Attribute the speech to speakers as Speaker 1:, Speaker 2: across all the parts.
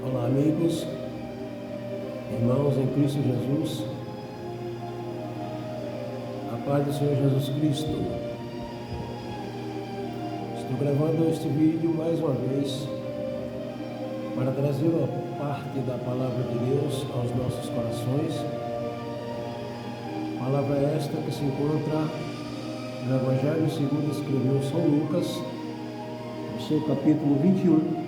Speaker 1: Olá, amigos, irmãos em Cristo Jesus, a paz do Senhor Jesus Cristo. Estou gravando este vídeo mais uma vez para trazer uma parte da palavra de Deus aos nossos corações. Palavra esta que se encontra no Evangelho segundo escreveu São Lucas, no seu capítulo 21.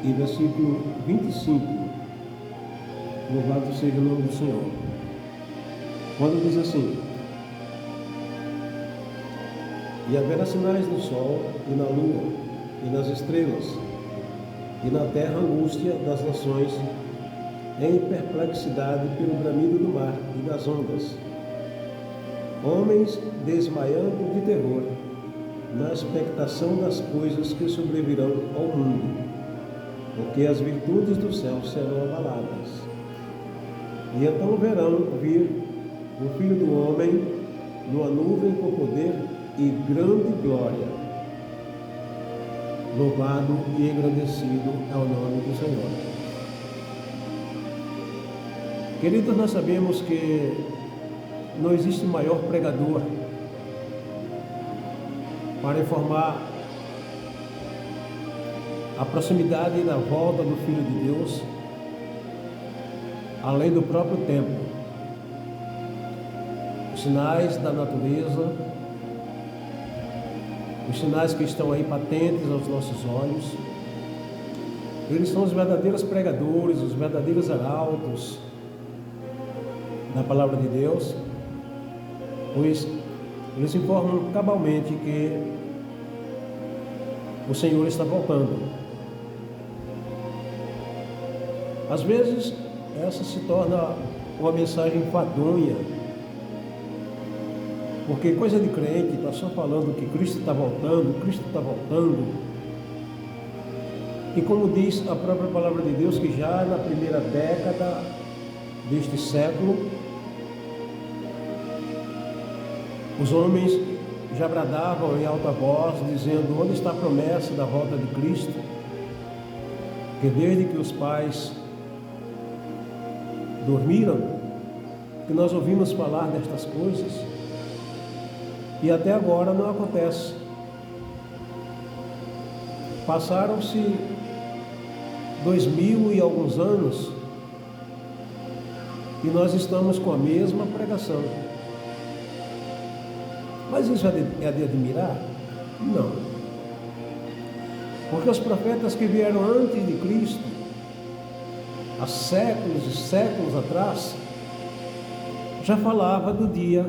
Speaker 1: E versículo 25, louvado seja o nome do Senhor, quando diz assim: e haverá sinais no sol e na lua e nas estrelas, e na terra angústia das nações, em perplexidade pelo bramido do mar e das ondas, homens desmaiando de terror, na expectação das coisas que sobrevirão ao mundo, porque as virtudes do céu serão abaladas. E então verão vir o Filho do Homem numa nuvem com poder e grande glória. Louvado e engrandecido é o nome do Senhor. Queridos, nós sabemos que não existe maior pregador para informar a proximidade da volta do Filho de Deus, além do próprio tempo. Os sinais da natureza, os sinais que estão aí patentes aos nossos olhos, eles são os verdadeiros pregadores, os verdadeiros arautos da palavra de Deus, pois eles informam cabalmente que o Senhor está voltando. Às vezes, essa se torna uma mensagem enfadonha, porque coisa de crente está só falando que Cristo está voltando, Cristo está voltando. E como diz a própria palavra de Deus, que já na primeira década deste século, os homens já bradavam em alta voz, dizendo: onde está a promessa da volta de Cristo? Que desde que os pais dormiram, que nós ouvimos falar destas coisas, e até agora não acontece. Passaram-se 2000 e alguns anos e nós estamos com a mesma pregação. Mas isso é de admirar? Não. Porque os profetas que vieram antes de Cristo, há séculos e séculos atrás, já falava do dia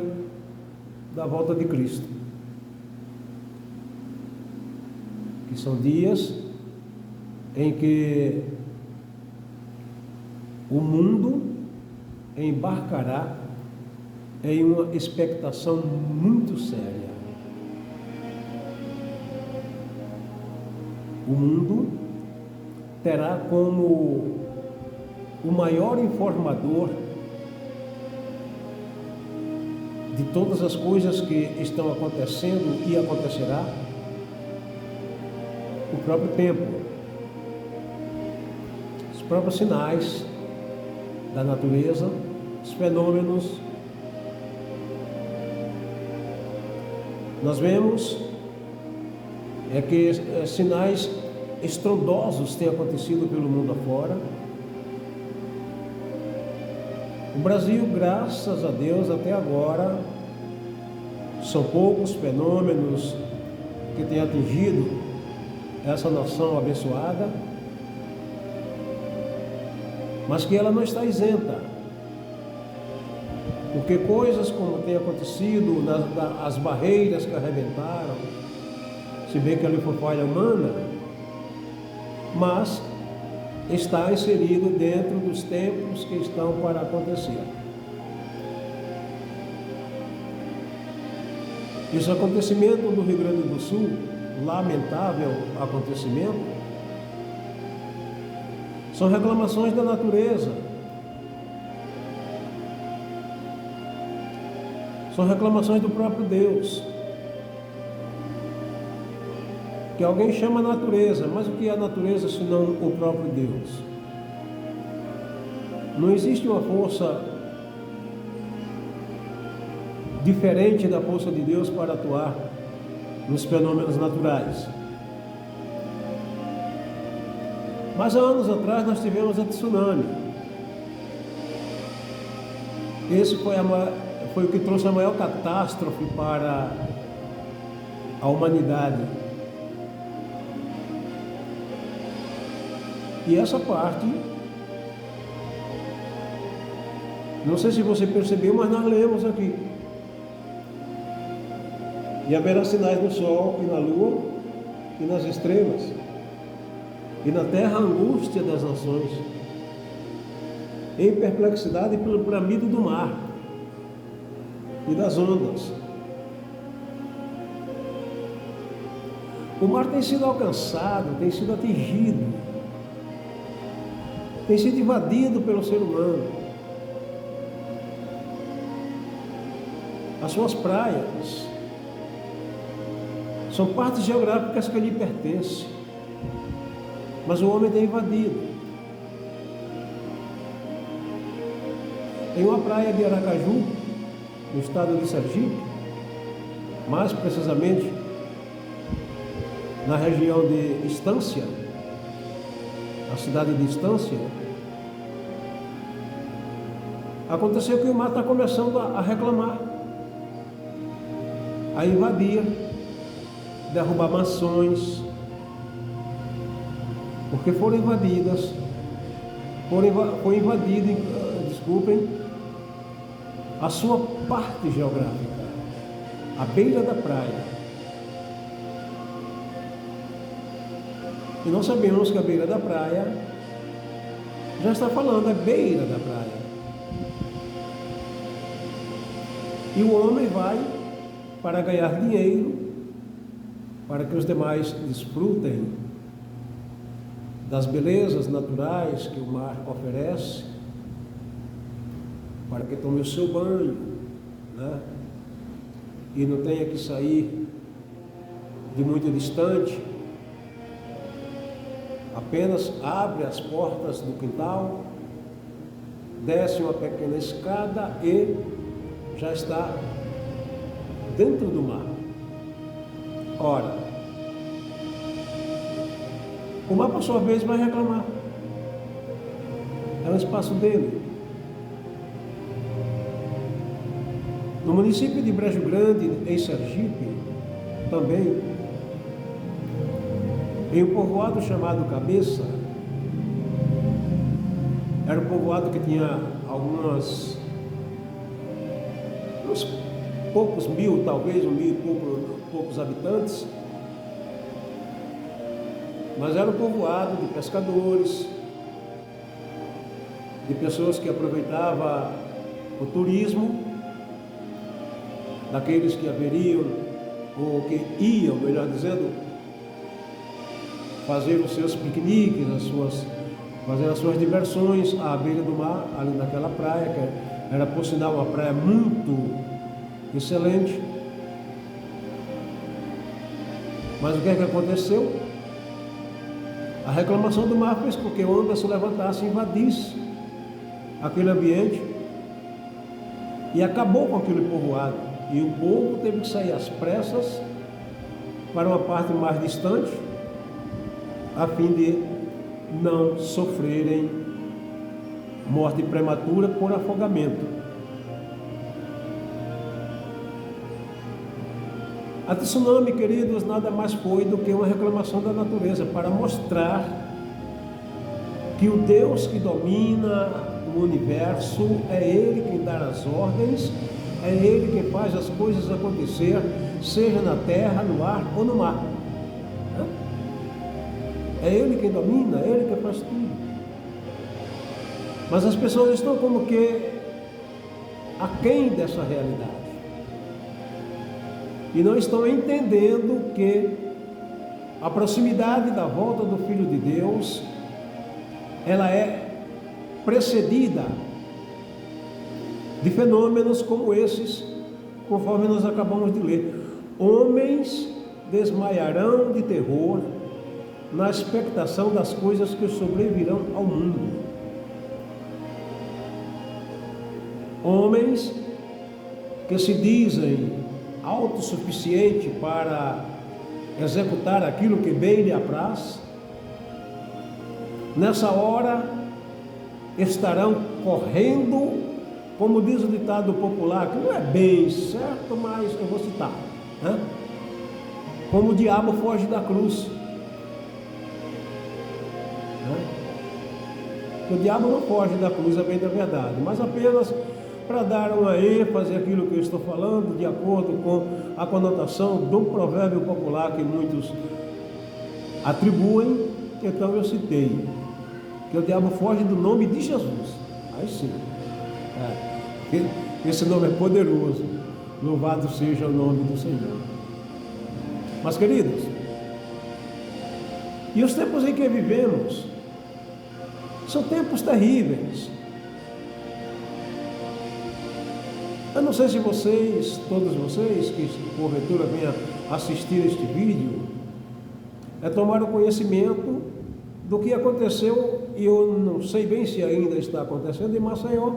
Speaker 1: da volta de Cristo, que são dias em que o mundo embarcará em uma expectação muito séria. O mundo terá como o maior informador de todas as coisas que estão acontecendo e acontecerá o próprio tempo, os próprios sinais da natureza, os fenômenos. Nós vemos que sinais estrondosos têm acontecido pelo mundo afora. O Brasil, graças a Deus, até agora, são poucos fenômenos que têm atingido essa nação abençoada, mas que ela não está isenta, porque coisas como tem acontecido, as barreiras que arrebentaram, se bem que ali foi falha humana, mas está inserido dentro dos tempos que estão para acontecer. Esse acontecimento do Rio Grande do Sul, lamentável acontecimento, são reclamações da natureza, são reclamações do próprio Deus. que alguém chama natureza, mas o que é a natureza senão o próprio Deus? Não existe uma força diferente da força de Deus para atuar nos fenômenos naturais. Mas há anos atrás nós tivemos a tsunami. Esse foi o que trouxe a maior catástrofe para a humanidade. E essa parte, não sei se você percebeu, mas nós lemos aqui: e haverá sinais no sol e na lua e nas estrelas, e na terra a angústia das nações, em perplexidade pelo bramido do mar e das ondas. O mar tem sido alcançado, tem sido atingido, tem sido invadido pelo ser humano. As suas praias são partes geográficas que lhe pertencem, mas o homem tem invadido. Tem uma praia de Aracaju, no estado de Sergipe, mais precisamente na região de Estância, a cidade de Estância. Aconteceu que o mar está começando a reclamar, a invadir, derrubar mansões, porque foram invadidas, foi invadido, a sua parte geográfica, a beira da praia. E nós sabemos que a beira da praia já está falando, é beira da praia. E o homem vai para ganhar dinheiro, para que os demais desfrutem das belezas naturais que o mar oferece, para que tome o seu banho, né? E não tenha que sair de muito distante. Apenas abre as portas do quintal, desce uma pequena escada e já está dentro do mar. Ora, o mar, por sua vez, vai reclamar. É o espaço dele. No município de Brejo Grande, em Sergipe, também, em um povoado chamado Cabeça, era um povoado que tinha uns poucos mil, talvez 1.000 e poucos habitantes, mas era um povoado de pescadores, de pessoas que aproveitavam o turismo, daqueles que haveriam, ou que iam, melhor dizendo, fazer os seus piqueniques, fazer as suas diversões à beira do mar, ali naquela praia, que era, por sinal, uma praia muito excelente. Mas o que é que aconteceu? A reclamação do mar fez com que onda se levantasse e invadisse aquele ambiente e acabou com aquele povoado. E o povo teve que sair às pressas para uma parte mais distante, a fim de não sofrerem morte prematura por afogamento. A tsunami, queridos, nada mais foi do que uma reclamação da natureza para mostrar que o Deus que domina o universo é Ele quem dá as ordens, é Ele quem faz as coisas acontecer, seja na terra, no ar ou no mar. É Ele quem domina, é Ele que faz tudo. Mas as pessoas estão como que aquém dessa realidade. E não estão entendendo que a proximidade da volta do Filho de Deus, ela é precedida de fenômenos como esses, conforme nós acabamos de ler. Homens desmaiarão de terror na expectação das coisas que sobrevirão ao mundo. Homens que se dizem autossuficientes para executar aquilo que bem lhe apraz, nessa hora estarão correndo, como diz o ditado popular, que não é bem certo, mas eu vou citar, né? Como o diabo foge da cruz. O diabo não foge da cruz, é bem da verdade, mas apenas para dar uma ênfase àquilo que eu estou falando, de acordo com a conotação do provérbio popular que muitos atribuem. Então eu citei que o diabo foge do nome de Jesus. Aí sim, esse nome é poderoso, louvado seja o nome do Senhor. Mas queridos, e os tempos em que vivemos são tempos terríveis. Eu não sei se vocês, todos vocês que porventura venham assistir este vídeo, tomaram conhecimento do que aconteceu, e eu não sei bem se ainda está acontecendo, em Maceió,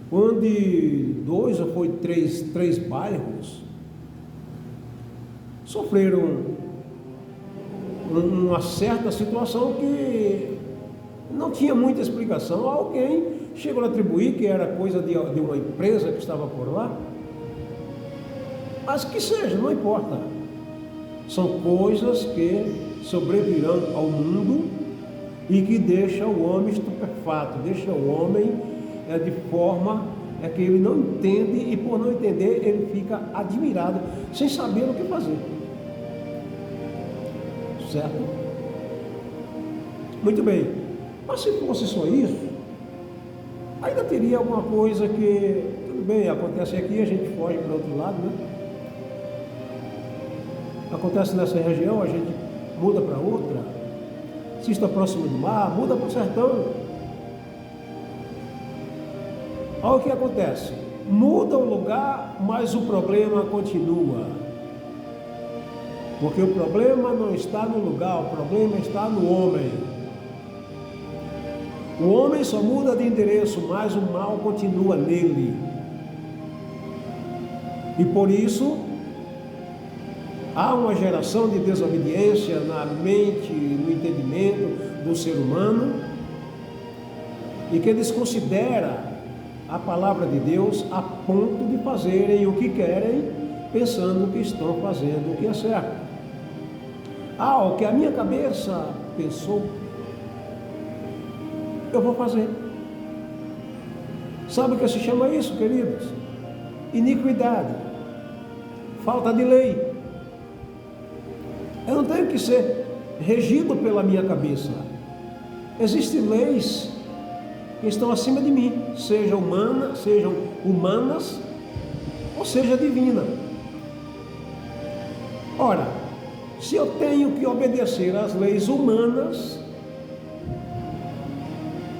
Speaker 1: onde 2 ou foi 3 bairros sofreram uma certa situação que não tinha muita explicação. Alguém chegou a atribuir que era coisa de uma empresa que estava por lá, mas que seja, não importa. São coisas que sobrevirão ao mundo e que deixa o homem estupefato, deixa o homem de forma que ele não entende, e por não entender ele fica admirado, sem saber o que fazer. Certo? Muito bem. Mas se fosse só isso, ainda teria alguma coisa que, tudo bem, acontece aqui, a gente foge para o outro lado, né? Acontece nessa região, a gente muda para outra. Se está próximo do mar, muda para o sertão. Olha o que acontece. Muda o lugar, mas o problema continua. Porque o problema não está no lugar, o problema está no homem. O homem só muda de endereço, mas o mal continua nele. E por isso, há uma geração de desobediência na mente, no entendimento do ser humano, e que desconsidera a palavra de Deus a ponto de fazerem o que querem, pensando que estão fazendo o que é certo. O que a minha cabeça pensou, eu vou fazer. Sabe o que se chama isso, queridos? Iniquidade, falta de lei. Eu não tenho que ser regido pela minha cabeça. Existem leis que estão acima de mim, sejam humanas ou seja divina. Ora, se eu tenho que obedecer às leis humanas,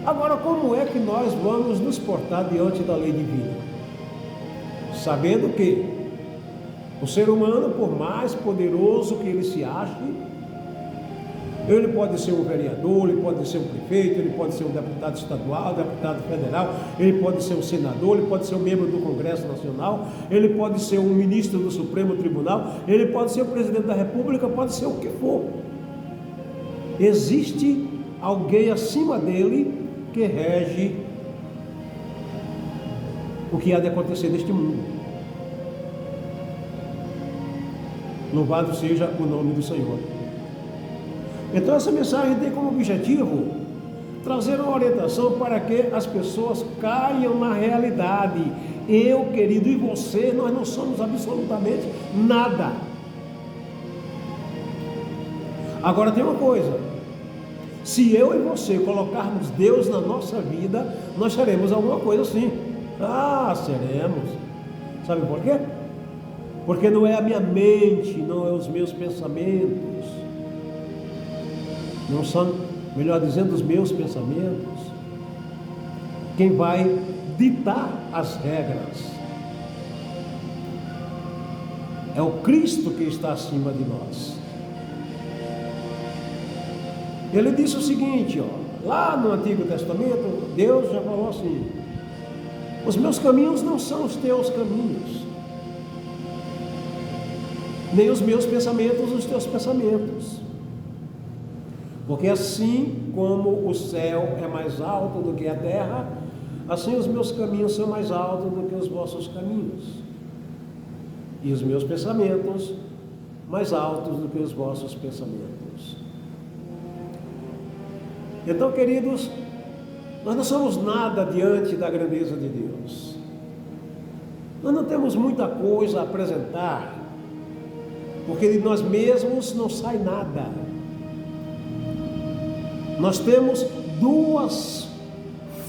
Speaker 1: agora como é que nós vamos nos portar diante da lei divina? Sabendo que o ser humano, por mais poderoso que ele se ache, ele pode ser um vereador, ele pode ser um prefeito, ele pode ser um deputado estadual, deputado federal, ele pode ser um senador, ele pode ser um membro do Congresso Nacional, ele pode ser um ministro do Supremo Tribunal, ele pode ser o presidente da República, pode ser o que for. Existe alguém acima dele que rege o que há de acontecer neste mundo. Louvado seja o nome do Senhor. Então essa mensagem tem como objetivo trazer uma orientação para que as pessoas caiam na realidade. Eu, querido, e você, nós não somos absolutamente nada. Agora tem uma coisa: se eu e você colocarmos Deus na nossa vida, nós seremos alguma coisa sim. Seremos. Sabe por quê? Porque não é a minha mente, não é os meus pensamentos, não são, melhor dizendo, os meus pensamentos, quem vai ditar as regras. É o Cristo que está acima de nós. Ele disse o seguinte, lá no Antigo Testamento, Deus já falou assim: os meus caminhos não são os teus caminhos, nem os meus pensamentos os teus pensamentos. Porque assim como o céu é mais alto do que a terra, assim os meus caminhos são mais altos do que os vossos caminhos, e os meus pensamentos mais altos do que os vossos pensamentos. Então, queridos, nós não somos nada diante da grandeza de Deus. Nós não temos muita coisa a apresentar, porque de nós mesmos não sai nada. Nós temos duas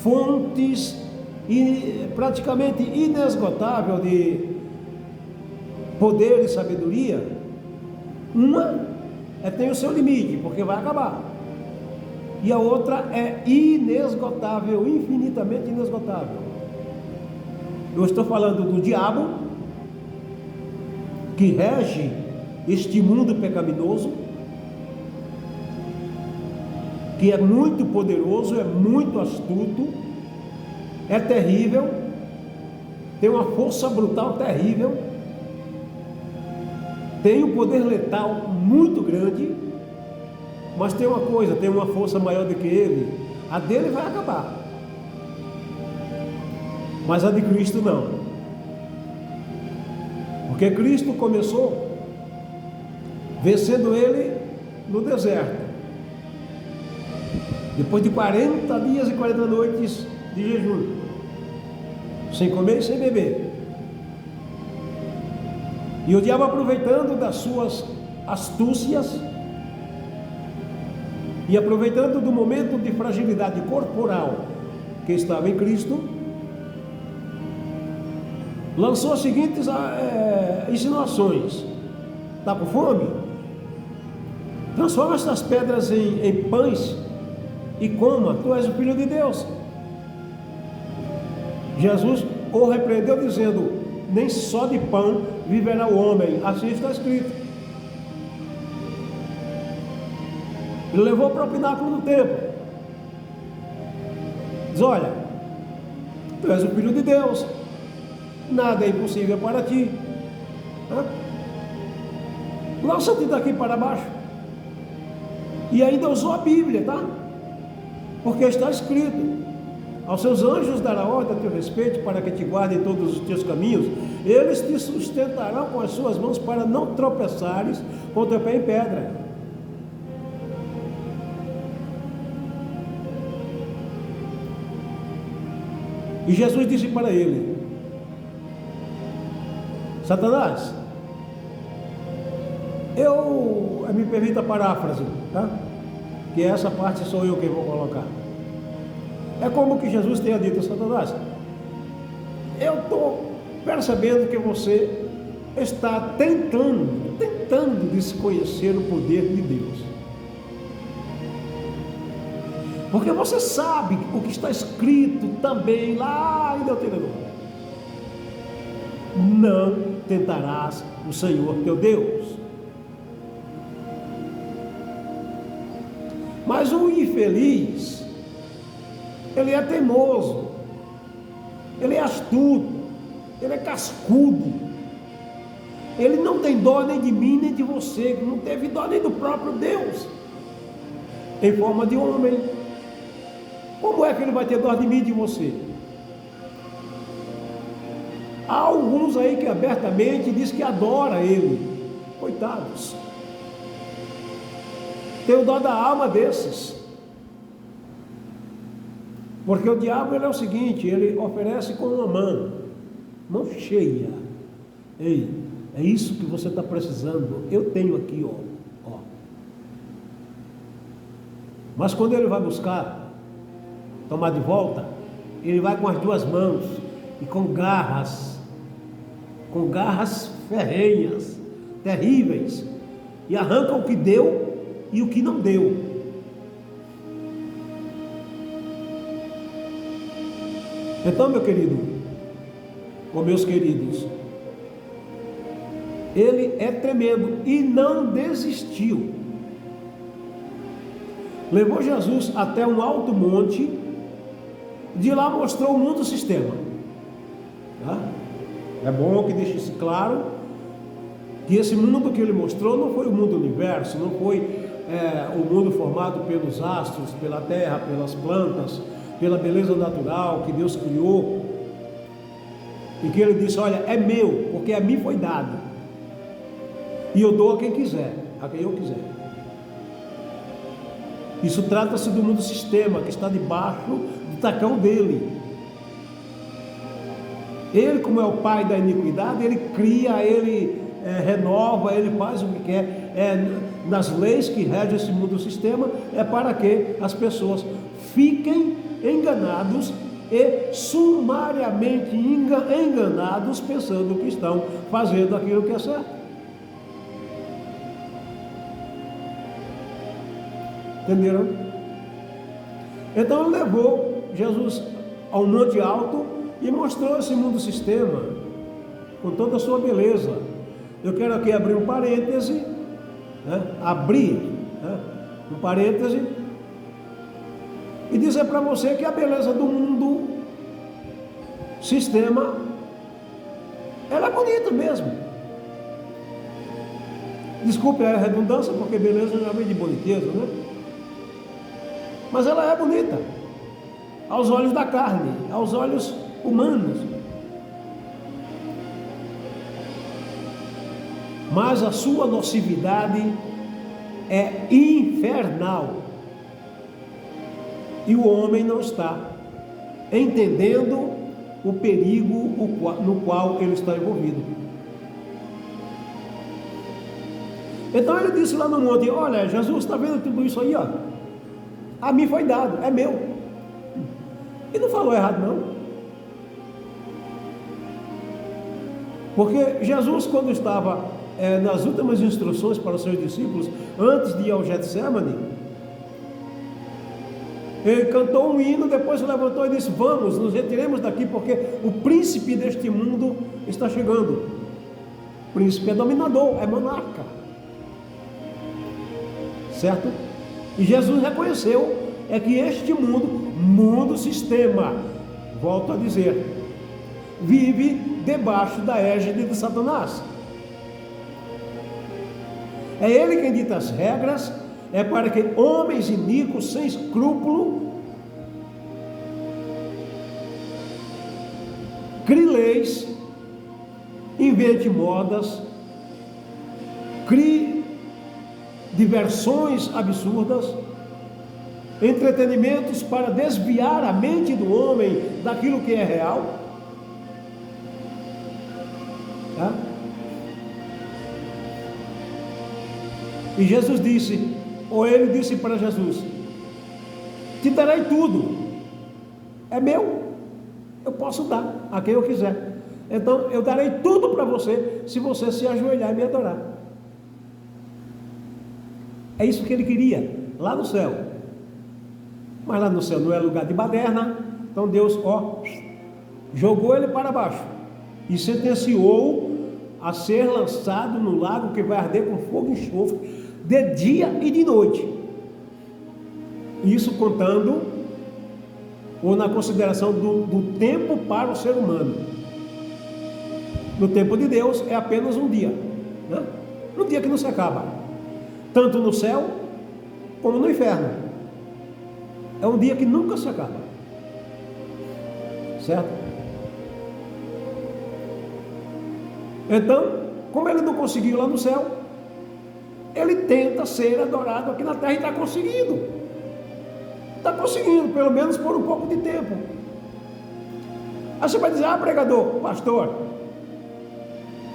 Speaker 1: fontes praticamente inesgotáveis de poder e sabedoria. Uma tem o seu limite, porque vai acabar. E a outra é inesgotável, infinitamente inesgotável. Eu estou falando do diabo, que rege este mundo pecaminoso, que é muito poderoso, é muito astuto, é terrível, tem uma força brutal terrível, tem um poder letal muito grande, mas tem uma coisa, tem uma força maior do que ele. A dele vai acabar, mas a de Cristo não, porque Cristo começou vencendo ele no deserto, depois de 40 dias e 40 noites de jejum, sem comer e sem beber. E o diabo, aproveitando das suas astúcias e aproveitando do momento de fragilidade corporal que estava em Cristo, lançou as seguintes insinuações: está com fome? Transforma estas pedras em pães e coma, tu és o Filho de Deus. Jesus o repreendeu dizendo: nem só de pão viverá o homem, assim está escrito. Ele levou para o pináculo do templo, diz: olha, tu és o Filho de Deus, nada é impossível para ti. Lança-te daqui para baixo. E ainda usou a Bíblia, tá? Porque está escrito: aos seus anjos dará ordem a teu respeito, para que te guardem todos os teus caminhos. Eles te sustentarão com as suas mãos, para não tropeçares com o teu pé em pedra. E Jesus disse para ele: Satanás, me permita a paráfrase, tá? Que essa parte sou eu que vou colocar. É como que Jesus tenha dito: Satanás, eu estou percebendo que você está tentando desconhecer o poder de Deus, porque você sabe o que está escrito também lá em Deuteronômio: não tentarás o Senhor teu Deus. Mas o infeliz, ele é teimoso, ele é astuto, ele é cascudo, ele não tem dó nem de mim nem de você, não teve dó nem do próprio Deus, em forma de homem. Como é que ele vai ter dó de mim e de você? Há alguns aí que abertamente diz que adora ele, coitados. Tenho dó da alma desses. Porque o diabo, ele é o seguinte: ele oferece com uma mão cheia. Ei, é isso que você está precisando, eu tenho aqui, ó. Mas quando ele vai buscar tomar de volta, ele vai com as duas mãos e com garras ferrenhas, terríveis, e arranca o que deu e o que não deu. Então, meu querido, ou meus queridos, Ele é tremendo e não desistiu. Levou Jesus até um alto monte, de lá mostrou o mundo sistema. Tá? É bom que deixe isso claro, que esse mundo que ele mostrou não foi o mundo universo, não foi o mundo formado pelos astros, pela terra, pelas plantas, pela beleza natural que Deus criou, e que ele disse: olha, é meu, porque a mim foi dado, e eu dou a quem quiser, a quem eu quiser. Isso trata-se do mundo sistema, que está debaixo do tacão dele. Ele, como é o pai da iniquidade, ele cria, ele renova, ele faz o que quer. Nas leis que regem esse mundo sistema, é para que as pessoas fiquem enganados e sumariamente enganados, pensando que estão fazendo aquilo que é certo. Entenderam? Então ele levou Jesus a um monte alto e mostrou esse mundo sistema com toda a sua beleza. Eu quero aqui abrir um parêntese, um parêntese, e dizer para você que a beleza do mundo sistema, ela é bonita mesmo. Desculpe a redundância, porque beleza já vem de boniteza, né? Mas ela é bonita aos olhos da carne, aos olhos humanos. Mas a sua nocividade é infernal. E o homem não está entendendo o perigo no qual ele está envolvido. Então ele disse lá no monte: olha, Jesus, está vendo tudo isso aí, ó? A mim foi dado, é meu. E não falou errado, não. Porque Jesus, quando estava nas últimas instruções para os seus discípulos, antes de ir ao Getsemane, ele cantou um hino, depois se levantou e disse: vamos, nos retiremos daqui, porque o príncipe deste mundo está chegando. O príncipe é dominador, é monarca. Certo? E Jesus reconheceu que este mundo sistema, volto a dizer, vive debaixo da égide de Satanás. É ele quem dita as regras, é para que homens iníquos, sem escrúpulo, crie leis, invente modas, crie diversões absurdas, entretenimentos para desviar a mente do homem daquilo que é real. Tá? E Jesus disse, ou ele disse para Jesus: te darei tudo, é meu, eu posso dar a quem eu quiser. Então eu darei tudo para você, se você se ajoelhar e me adorar. É isso que ele queria, lá no céu. Mas lá no céu não é lugar de baderna. Então Deus, jogou ele para baixo e sentenciou a ser lançado no lago que vai arder com fogo e enxofre, de dia e de noite. Isso contando, ou na consideração do tempo para o ser humano. No tempo de Deus é apenas um dia, né? Um dia que não se acaba, tanto no céu como no inferno. É um dia que nunca se acaba, certo? Então, como ele não conseguiu lá no céu, ele tenta ser adorado aqui na terra e está conseguindo. Está conseguindo, pelo menos por um pouco de tempo. Aí você vai dizer: pregador, pastor,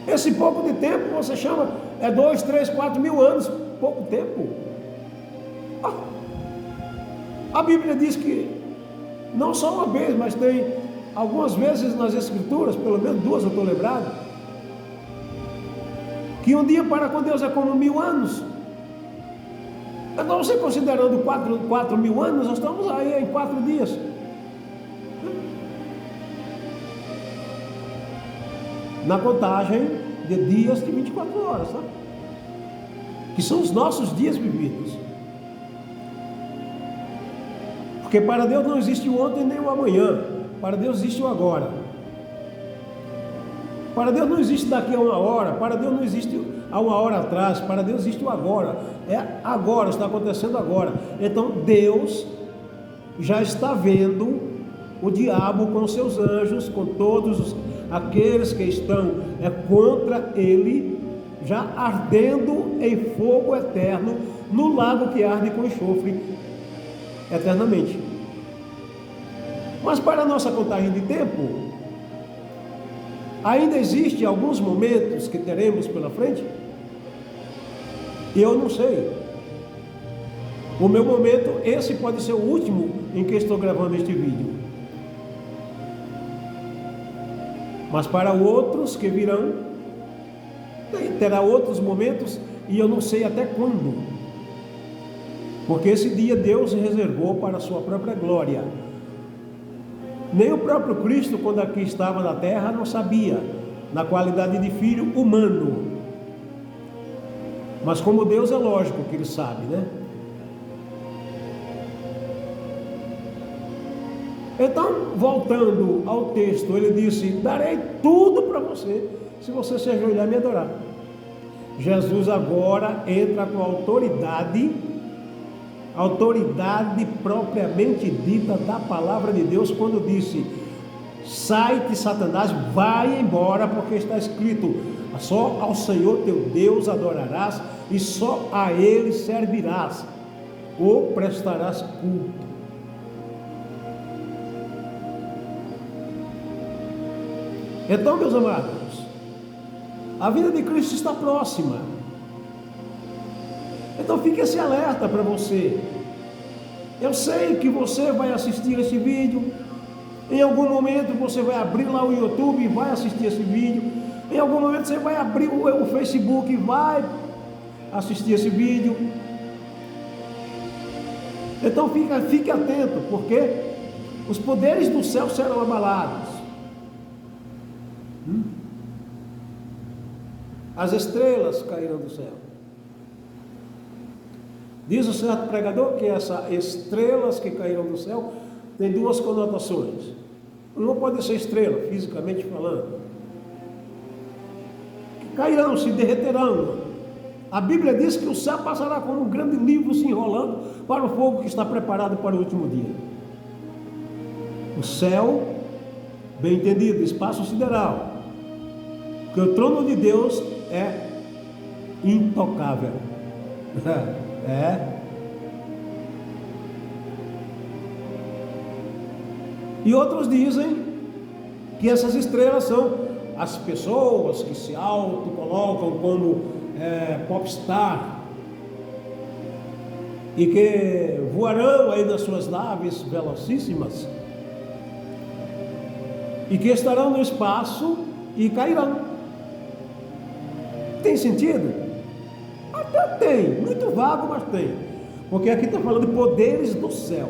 Speaker 1: esse pouco de tempo você chama 2, 3, 4 mil anos, pouco tempo? A Bíblia diz que não só uma vez, mas tem algumas vezes nas Escrituras, pelo menos 2 eu estou lembrado, que um dia para com Deus é como 1000 anos. Então você considerando 4 mil anos, nós estamos aí em 4 dias. Na contagem de dias de 24 horas, tá? Que são os nossos dias vividos. Porque para Deus não existe o ontem nem o amanhã. Para Deus existe o agora. Para Deus não existe daqui a uma hora. Para Deus não existe há uma hora atrás. Para Deus existe o agora. É agora, está acontecendo agora. Então Deus já está vendo o diabo com seus anjos, com todos aqueles que estão contra ele, já ardendo em fogo eterno no lago que arde com enxofre eternamente. Mas para a nossa contagem de tempo, ainda existe alguns momentos que teremos pela frente? Eu não sei. O meu momento, esse pode ser o último em que estou gravando este vídeo. Mas para outros que virão, terá outros momentos e eu não sei até quando. Porque esse dia Deus reservou para a sua própria glória. Nem o próprio Cristo, quando aqui estava na terra, não sabia, na qualidade de filho humano. Mas como Deus, é lógico que ele sabe, né? Então, voltando ao texto, ele disse: darei tudo para você, se você se ajoelhar e me adorar. Jesus agora entra com autoridade propriamente dita da palavra de Deus, quando disse: sai-te, Satanás, vai embora, porque está escrito: só ao Senhor teu Deus adorarás, e só a Ele servirás, ou prestarás culto. Então, meus amados, a vinda de Cristo está próxima. Então fique esse alerta para você. Eu sei que você vai assistir esse vídeo. Em algum momento você vai abrir lá o YouTube e vai assistir esse vídeo. Em algum momento você vai abrir o Facebook e vai assistir esse vídeo. Então fique atento, porque os poderes do céu serão abalados. As estrelas caíram do céu. Diz o certo pregador que essas estrelas que caíram do céu tem duas conotações. Uma pode ser estrela, fisicamente falando, que cairão, se derreterão. A Bíblia diz que o céu passará como um grande livro se enrolando para o fogo que está preparado para o último dia. O céu, bem entendido, espaço sideral, porque o trono de Deus é intocável. E outros dizem que essas estrelas são as pessoas que se autocolocam como popstar e que voarão aí nas suas naves velocíssimas e que estarão no espaço e cairão. Tem sentido? Até tem, muito vago, mas tem. Porque aqui está falando de poderes do céu.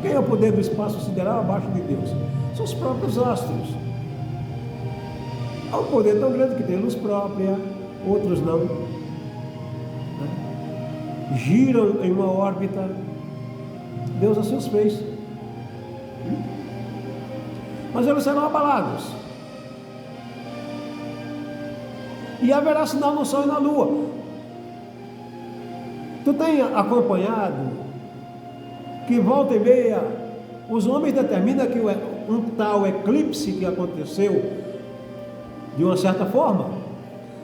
Speaker 1: Quem é o poder do espaço sideral abaixo de Deus? São os próprios astros. Há um poder tão grande que tem luz própria, outros não. Giram em uma órbita. Deus assim os fez. Mas eles serão abalados. E haverá sinal no sol e na lua. Tu tem acompanhado que volta e meia os homens determinam que um tal eclipse que aconteceu de uma certa forma,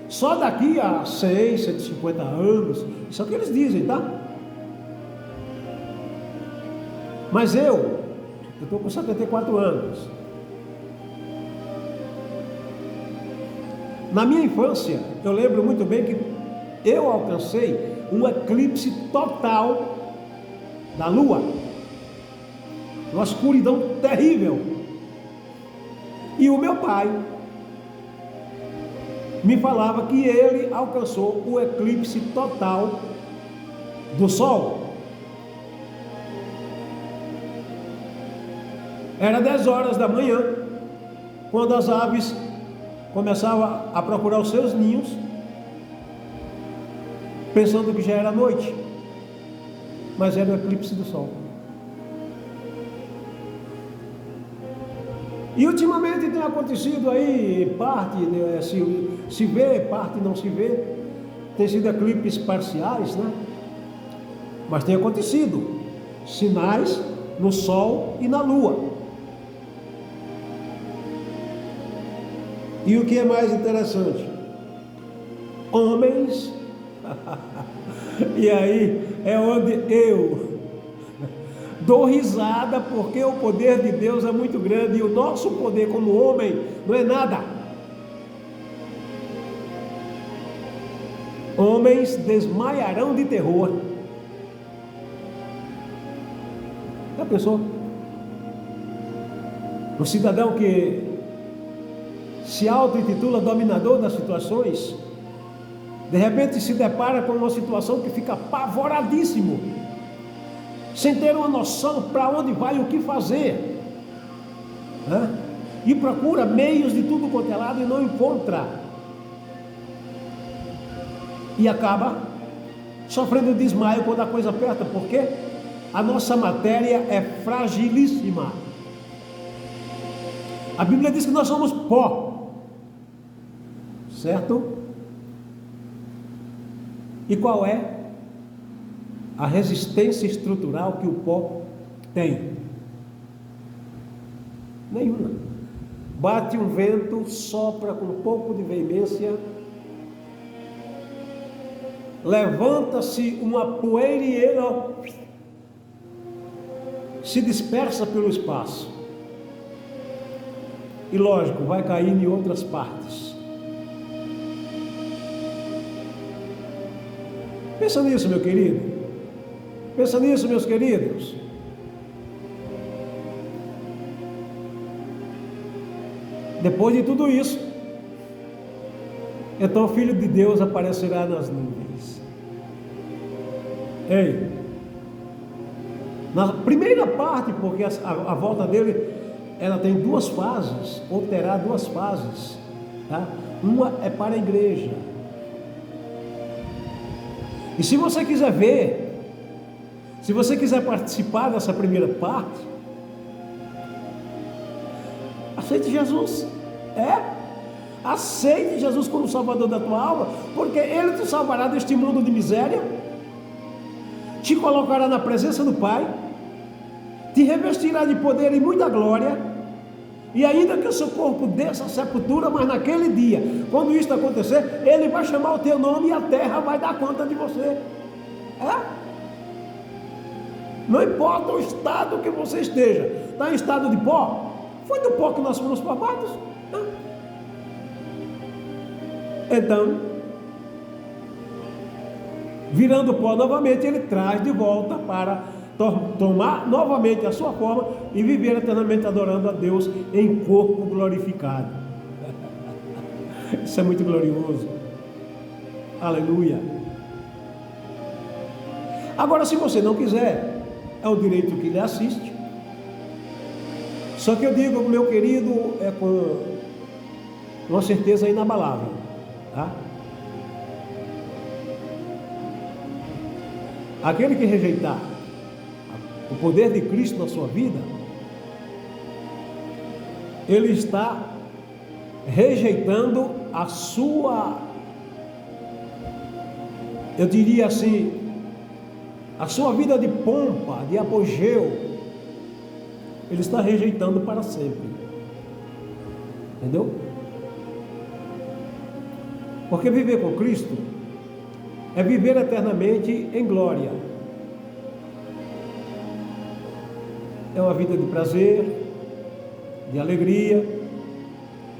Speaker 1: só daqui a 100, 150 anos, isso é o que eles dizem, tá? Mas eu estou com 74 anos. Na minha infância, eu lembro muito bem que eu alcancei um eclipse total da lua, uma escuridão terrível. E o meu pai me falava que ele alcançou o eclipse total do sol. Era 10 horas da manhã quando as aves começavam a procurar os seus ninhos, pensando que já era noite, mas era o eclipse do sol. E ultimamente tem acontecido aí, parte se vê, parte não se vê, tem sido eclipses parciais, né? Mas tem acontecido sinais no sol e na lua. E o que é mais interessante? Homens, e aí é onde eu dou risada, porque o poder de Deus é muito grande e o nosso poder como homem não é nada. Homens desmaiarão de terror. Já pensou? Um cidadão que se auto-intitula dominador das situações, de repente se depara com uma situação que fica apavoradíssimo, sem ter uma noção para onde vai, o que fazer, né? E procura meios de tudo quanto é lado e não encontra, e acaba sofrendo desmaio quando a coisa aperta, porque a nossa matéria é fragilíssima. A Bíblia diz que nós somos pó, certo? E qual é a resistência estrutural que o pó tem? Nenhuma. Bate um vento, sopra com um pouco de veemência, levanta-se uma poeira e ele se dispersa pelo espaço. E lógico, vai cair em outras partes. Pensa nisso, meu querido. Pensa nisso, meus queridos. Depois de tudo isso, então o Filho de Deus aparecerá nas nuvens. Ei, na primeira parte, porque a volta dele, ela tem duas fases, ou terá duas fases, tá? Uma é para a igreja. E se você quiser ver, se você quiser participar dessa primeira parte, aceite Jesus. Aceite Jesus como Salvador da tua alma, porque Ele te salvará deste mundo de miséria, te colocará na presença do Pai, te revestirá de poder e muita glória, e ainda que o seu corpo desça a sepultura, mas naquele dia, quando isso acontecer, Ele vai chamar o teu nome e a terra vai dar conta de você. Não importa o estado que você esteja, está em estado de pó, foi do pó que nós fomos formados. Então, virando pó novamente, Ele traz de volta para tomar novamente a sua forma e viver eternamente adorando a Deus em corpo glorificado. Isso é muito glorioso. Aleluia. Agora, se você não quiser, é o direito que lhe assiste. Só que eu digo, meu querido, é com uma certeza inabalável, tá? Aquele que rejeitar o poder de Cristo na sua vida, ele está rejeitando a sua, eu diria assim, a sua vida de pompa, de apogeu, ele está rejeitando para sempre. Entendeu? Porque viver com Cristo é viver eternamente em glória. É uma vida de prazer, de alegria,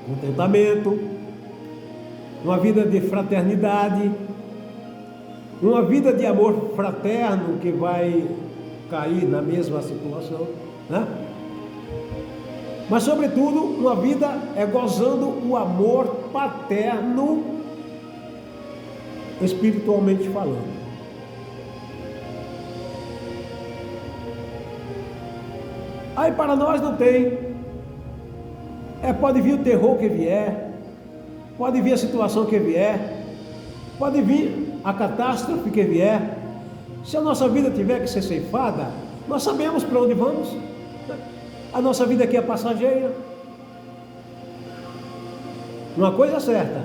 Speaker 1: contentamento, uma vida de fraternidade, uma vida de amor fraterno que vai cair na mesma situação, né? Mas sobretudo uma vida gozando o amor paterno, espiritualmente falando. Aí para nós não tem. Pode vir o terror que vier, pode vir a situação que vier, pode vir a catástrofe que vier. Se a nossa vida tiver que ser ceifada, nós sabemos para onde vamos. A nossa vida aqui é passageira. Uma coisa é certa: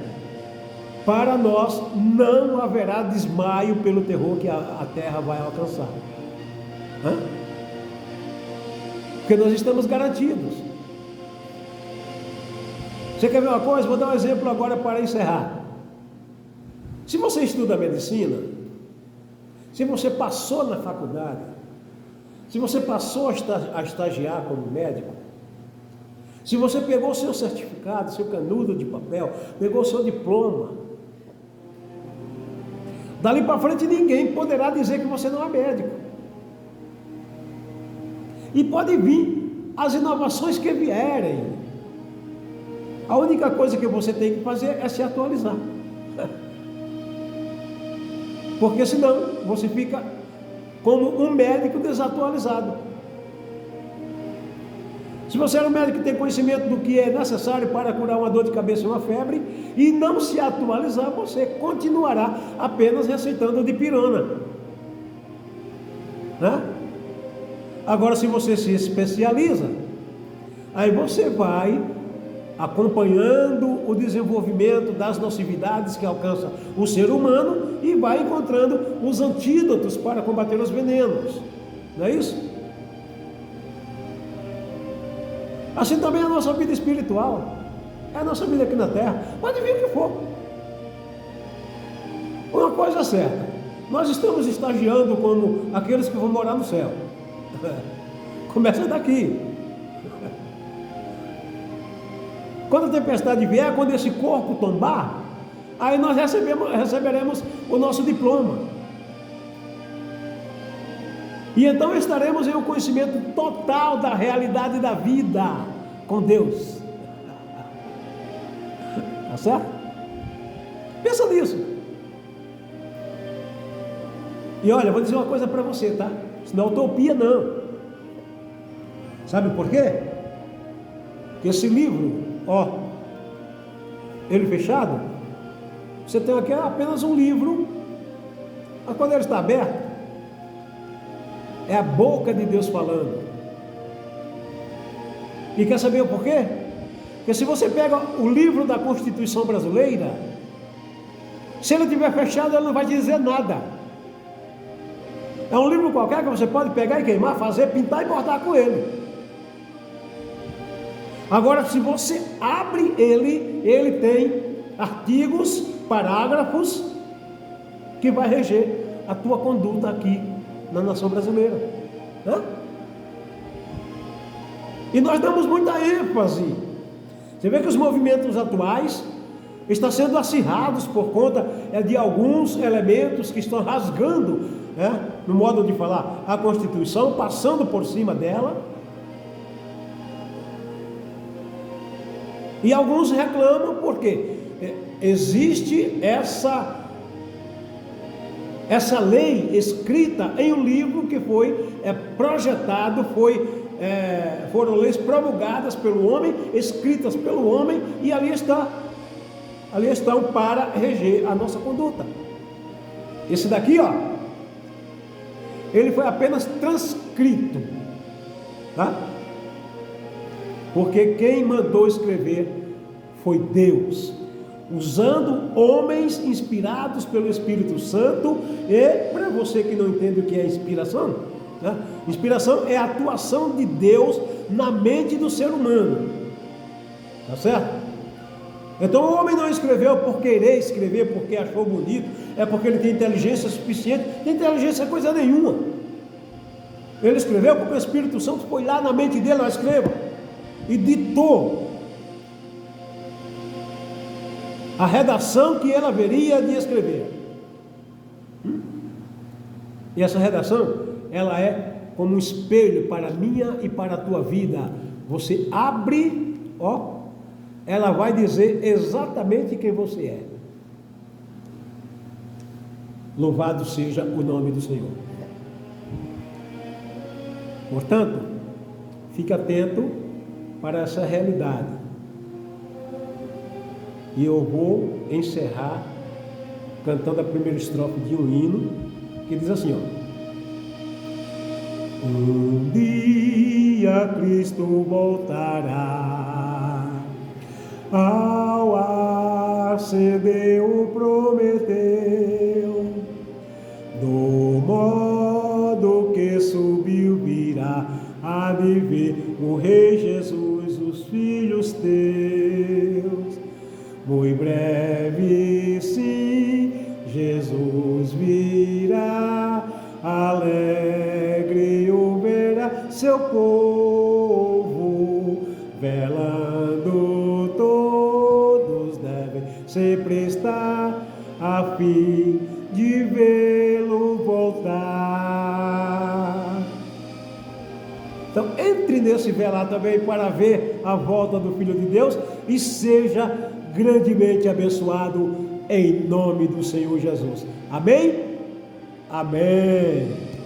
Speaker 1: para nós não haverá desmaio pelo terror que a terra vai alcançar. Porque nós estamos garantidos. Você quer ver uma coisa? Vou dar um exemplo agora para encerrar. Se você estuda medicina, se você passou na faculdade, se você passou a estagiar como médico, se você pegou o seu certificado, seu canudo de papel, pegou o seu diploma, dali para frente ninguém poderá dizer que você não é médico. E pode vir as inovações que vierem. A única coisa que você tem que fazer é se atualizar. Porque senão você fica como um médico desatualizado. Se você é um médico que tem conhecimento do que é necessário para curar uma dor de cabeça e uma febre, e não se atualizar, você continuará apenas receitando dipirona. Agora, se você se especializa, aí você vai acompanhando o desenvolvimento das nocividades que alcança o ser humano e vai encontrando os antídotos para combater os venenos. Não é isso? Assim também é a nossa vida espiritual, é a nossa vida aqui na terra. Pode vir o que for. Uma coisa é certa: nós estamos estagiando como aqueles que vão morar no céu. Começa daqui. Quando a tempestade vier, quando esse corpo tombar, aí nós receberemos o nosso diploma. E então estaremos em um conhecimento total da realidade da vida com Deus. Tá certo? Pensa nisso. E olha, vou dizer uma coisa para você, tá? Isso não é utopia, não. Sabe por quê? Porque esse livro, ele fechado, você tem aqui apenas um livro, mas quando ele está aberto, é a boca de Deus falando. E quer saber o porquê? Porque se você pega o livro da Constituição Brasileira, se ele estiver fechado, ele não vai te dizer nada. É um livro qualquer que você pode pegar e queimar, fazer, pintar e bordar com ele. Agora, se você abre ele tem artigos, parágrafos que vai reger a tua conduta aqui na nação brasileira. E nós damos muita ênfase. Você vê que os movimentos atuais estão sendo acirrados por conta de alguns elementos que estão rasgando, no modo de falar, a Constituição, passando por cima dela. E alguns reclamam porque existe essa lei escrita em um livro que foi projetado, foram leis promulgadas pelo homem, escritas pelo homem, e ali estão para reger a nossa conduta. Esse daqui, ele foi apenas transcrito, tá? Porque quem mandou escrever foi Deus, usando homens inspirados pelo Espírito Santo. E para você que não entende o que é inspiração, inspiração é a atuação de Deus na mente do ser humano, tá certo? Então o homem não escreveu por querer escrever, porque achou bonito, é porque ele tem inteligência suficiente. Tem inteligência é coisa nenhuma. Ele escreveu porque o Espírito Santo foi lá na mente dele: escreva. E ditou a redação que ele haveria de escrever. E essa redação, ela é como um espelho para a minha e para a tua vida. Você abre, ela vai dizer exatamente quem você é. Louvado seja o nome do Senhor. Portanto, fique atento para essa realidade. E eu vou encerrar cantando a primeira estrofe de um hino que diz assim, ó: um dia Cristo voltará, ao acender o prometeu, do modo que subiu virá, há de ver o Rei Jesus, os filhos teus. Muito breve, sim, Jesus virá, alegre o verá seu povo, velando todos devem sempre estar, a fim de vê-lo voltar. Então, entre nesse velar também para ver a volta do Filho de Deus e seja grandemente abençoado em nome do Senhor Jesus. Amém? Amém.